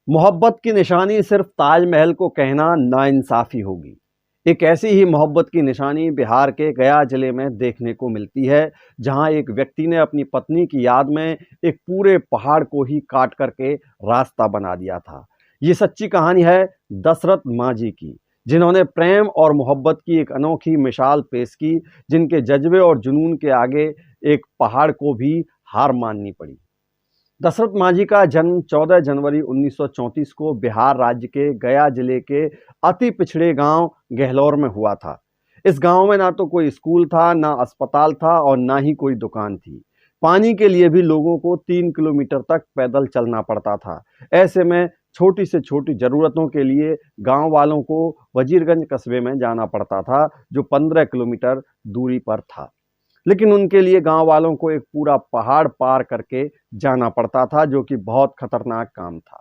मोहब्बत की निशानी सिर्फ ताजमहल को कहना नाइंसाफ़ी होगी। एक ऐसी ही मोहब्बत की निशानी बिहार के गया जिले में देखने को मिलती है, जहां एक व्यक्ति ने अपनी पत्नी की याद में एक पूरे पहाड़ को ही काट करके रास्ता बना दिया था। ये सच्ची कहानी है दशरथ मांझी की, जिन्होंने प्रेम और मोहब्बत की एक अनोखी मिसाल पेश की, जिनके जज्बे और जुनून के आगे एक पहाड़ को भी हार माननी पड़ी। दशरथ मांझी का जन्म 14 जनवरी 1934 को बिहार राज्य के गया जिले के अति पिछड़े गांव गहलौर में हुआ था। इस गांव में ना तो कोई स्कूल था, ना अस्पताल था और ना ही कोई दुकान थी। पानी के लिए भी लोगों को 3 किलोमीटर तक पैदल चलना पड़ता था। ऐसे में छोटी से छोटी जरूरतों के लिए गांव वालों को वजीरगंज कस्बे में जाना पड़ता था, जो 15 किलोमीटर दूरी पर था। लेकिन उनके लिए गांव वालों को एक पूरा पहाड़ पार करके जाना पड़ता था, जो कि बहुत खतरनाक काम था।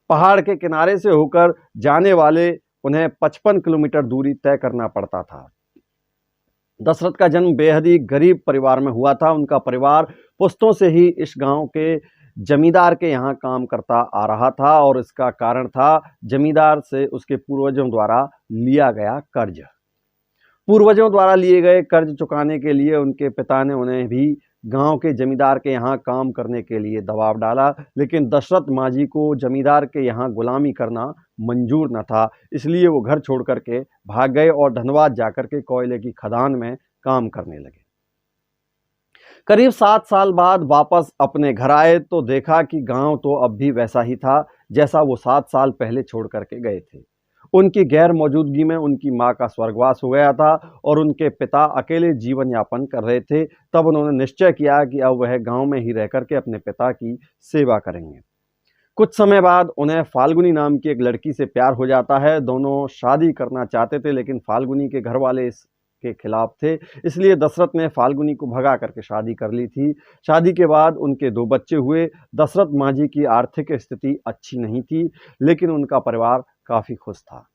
पहाड़ के किनारे से होकर जाने वाले उन्हें 55 किलोमीटर दूरी तय करना पड़ता था। दशरथ का जन्म बेहद ही गरीब परिवार में हुआ था। उनका परिवार पुश्तों से ही इस गांव के जमींदार के यहाँ काम करता आ रहा था और इसका कारण था जमींदार से उसके पूर्वजों द्वारा लिया गया कर्ज। पूर्वजों द्वारा लिए गए कर्ज चुकाने के लिए उनके पिता ने उन्हें भी गांव के जमींदार के यहाँ काम करने के लिए दबाव डाला, लेकिन दशरथ मांझी को जमींदार के यहाँ गुलामी करना मंजूर न था। इसलिए वो घर छोड़ करके भाग गए और धनबाद जाकर के कोयले की खदान में काम करने लगे। करीब 7 साल बाद वापस अपने घर आए तो देखा कि गांव तो अब भी वैसा ही था जैसा वो 7 साल पहले छोड़ करके गए थे। उनकी गैर मौजूदगी में उनकी मां का स्वर्गवास हो गया था और उनके पिता अकेले जीवन यापन कर रहे थे। तब उन्होंने निश्चय किया कि अब वह गांव में ही रह करके अपने पिता की सेवा करेंगे। कुछ समय बाद उन्हें फाल्गुनी नाम की एक लड़की से प्यार हो जाता है। दोनों शादी करना चाहते थे, लेकिन फाल्गुनी के घर वाले इसके खिलाफ थे। इसलिए दशरथ ने फाल्गुनी को भगा करके शादी कर ली थी। शादी के बाद उनके 2 बच्चे हुए। दशरथ मांझी की आर्थिक स्थिति अच्छी नहीं थी, लेकिन उनका परिवार काफी खुश था।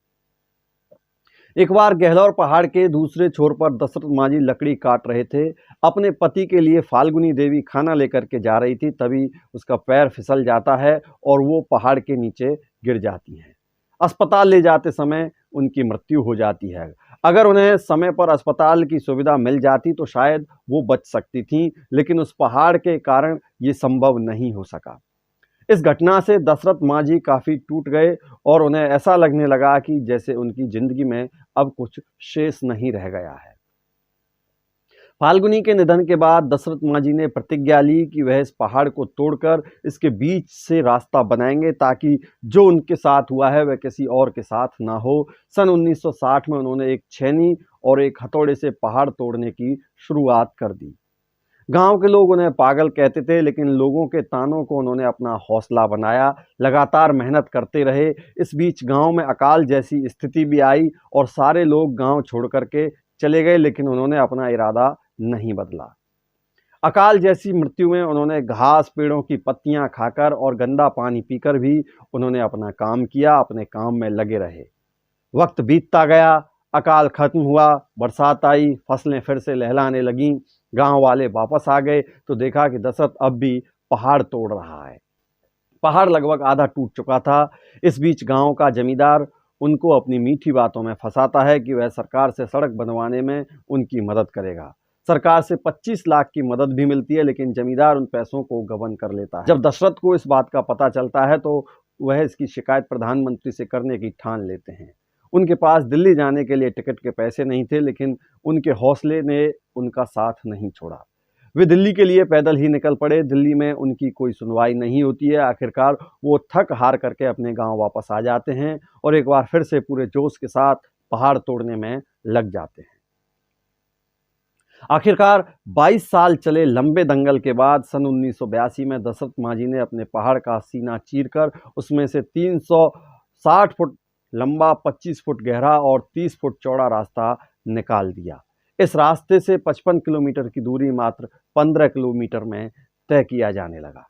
एक बार गहलौर पहाड़ के दूसरे छोर पर दशरथ मांझी लकड़ी काट रहे थे। अपने पति के लिए फाल्गुनी देवी खाना लेकर के जा रही थी, तभी उसका पैर फिसल जाता है और वो पहाड़ के नीचे गिर जाती हैं। अस्पताल ले जाते समय उनकी मृत्यु हो जाती है। अगर उन्हें समय पर अस्पताल की सुविधा मिल जाती तो शायद वो बच सकती थीं, लेकिन उस पहाड़ के कारण ये संभव नहीं हो सका। इस घटना से दशरथ मांझी काफी टूट गए और उन्हें ऐसा लगने लगा कि जैसे उनकी जिंदगी में अब कुछ शेष नहीं रह गया है। फाल्गुनी के निधन के बाद दशरथ मांझी ने प्रतिज्ञा ली कि वह इस पहाड़ को तोड़कर इसके बीच से रास्ता बनाएंगे, ताकि जो उनके साथ हुआ है वह किसी और के साथ ना हो। सन 1960 में उन्होंने एक छेनी और एक हथौड़े से पहाड़ तोड़ने की शुरुआत कर दी। गांव के लोग उन्हें पागल कहते थे, लेकिन लोगों के तानों को उन्होंने अपना हौसला बनाया। लगातार मेहनत करते रहे। इस बीच गांव में अकाल जैसी स्थिति भी आई और सारे लोग गांव छोड़ करके चले गए, लेकिन उन्होंने अपना इरादा नहीं बदला। अकाल जैसी मृत्यु में उन्होंने घास, पेड़ों की पत्तियां खाकर और गंदा पानी पीकर भी उन्होंने अपना काम किया, अपने काम में लगे रहे। वक्त बीतता गया, अकाल खत्म हुआ, बरसात आई, फसलें फिर से लहलाने लगीं। गांव वाले वापस आ गए तो देखा कि दशरथ अब भी पहाड़ तोड़ रहा है। पहाड़ लगभग आधा टूट चुका था। इस बीच गांव का जमींदार उनको अपनी मीठी बातों में फंसाता है कि वह सरकार से सड़क बनवाने में उनकी मदद करेगा। सरकार से 25 लाख की मदद भी मिलती है, लेकिन जमींदार उन पैसों को गबन कर लेता है। जब दशरथ को इस बात का पता चलता है तो वह इसकी शिकायत प्रधानमंत्री से करने की ठान लेते हैं। उनके पास दिल्ली जाने के लिए टिकट के पैसे नहीं थे, लेकिन उनके हौसले ने उनका साथ नहीं छोड़ा। वे दिल्ली के लिए पैदल ही निकल पड़े। दिल्ली में उनकी कोई सुनवाई नहीं होती है। आखिरकार वो थक हार करके अपने गांव वापस आ जाते हैं और एक बार फिर से पूरे जोश के साथ पहाड़ तोड़ने में लग जाते हैं। आखिरकार 22 साल चले लंबे दंगल के बाद सन 1982 में दशरथ मांझी ने अपने पहाड़ का सीना चीरकर उसमें से 360 फुट लंबा, 25 फुट गहरा और 30 फुट चौड़ा रास्ता निकाल दिया। इस रास्ते से 55 किलोमीटर की दूरी मात्र 15 किलोमीटर में तय किया जाने लगा।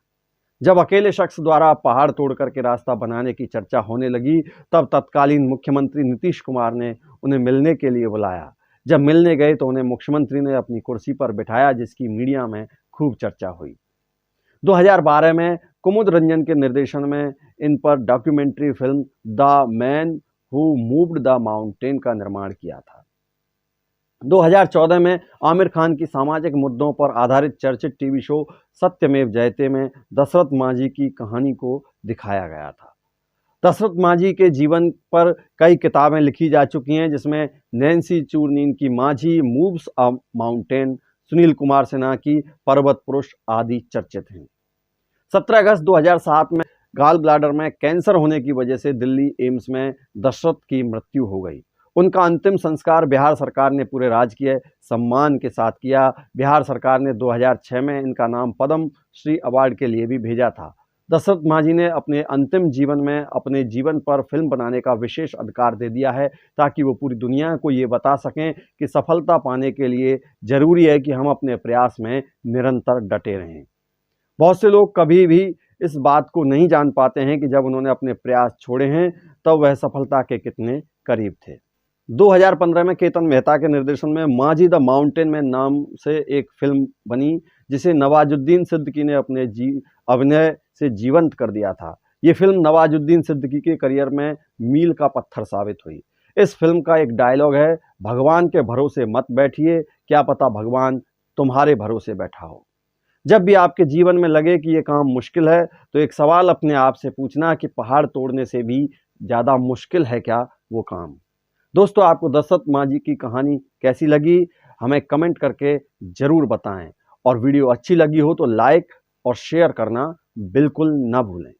जब अकेले शख्स द्वारा पहाड़ तोड़ करके रास्ता बनाने की चर्चा होने लगी, तब तत्कालीन मुख्यमंत्री नीतीश कुमार ने उन्हें मिलने के लिए बुलाया। जब मिलने गए तो उन्हें मुख्यमंत्री ने अपनी कुर्सी पर बिठाया, जिसकी मीडिया में खूब चर्चा हुई। 2012 में कुमुद रंजन के निर्देशन में इन पर documentary film the man who moved the mountain का निर्माण किया था। 2014 में आमिर खान की सामाजिक मुद्दों पर आधारित चर्चित टीवी शो सत्यमेव जयते में दशरथ मांझी की कहानी को दिखाया गया था। दशरथ मांझी के जीवन पर कई किताबें लिखी जा चुकी हैं, जिसमें नैन्सी चूरनीन की मांझी मूव्स अ माउंटेन, सुनील कुमार सिन्हा की पर्वत पुरुष आदि चर्चित हैं। 17 अगस्त 2007 में गाल ब्लैडर में कैंसर होने की वजह से दिल्ली एम्स में दशरथ की मृत्यु हो गई। उनका अंतिम संस्कार बिहार सरकार ने पूरे राजकीय सम्मान के साथ किया। बिहार सरकार ने 2006 में इनका नाम पद्म श्री अवार्ड के लिए भी भेजा था। दशरथ मांझी ने अपने अंतिम जीवन में अपने जीवन पर फिल्म बनाने का विशेष अधिकार दे दिया है, ताकि वो पूरी दुनिया को ये बता सकें कि सफलता पाने के लिए जरूरी है कि हम अपने प्रयास में निरंतर डटे रहें। बहुत से लोग कभी भी इस बात को नहीं जान पाते हैं कि जब उन्होंने अपने प्रयास छोड़े हैं तब वह सफलता के कितने करीब थे। 2015 में केतन मेहता के निर्देशन में मांझी द माउंटेन में नाम से एक फिल्म बनी, जिसे नवाजुद्दीन सिद्दीकी ने अपने अभिनय से जीवंत कर दिया था। ये फिल्म नवाजुद्दीन सिद्दीकी के करियर में मील का पत्थर साबित हुई। इस फिल्म का एक डायलॉग है, भगवान के भरोसे मत बैठिए, क्या पता भगवान तुम्हारे भरोसे बैठा हो। जब भी आपके जीवन में लगे कि ये काम मुश्किल है, तो एक सवाल अपने आप से पूछना कि पहाड़ तोड़ने से भी ज़्यादा मुश्किल है क्या वो काम। दोस्तों, आपको दशरथ मांझी की कहानी कैसी लगी, हमें कमेंट करके ज़रूर बताएं, और वीडियो अच्छी लगी हो तो लाइक और शेयर करना बिल्कुल ना भूलें।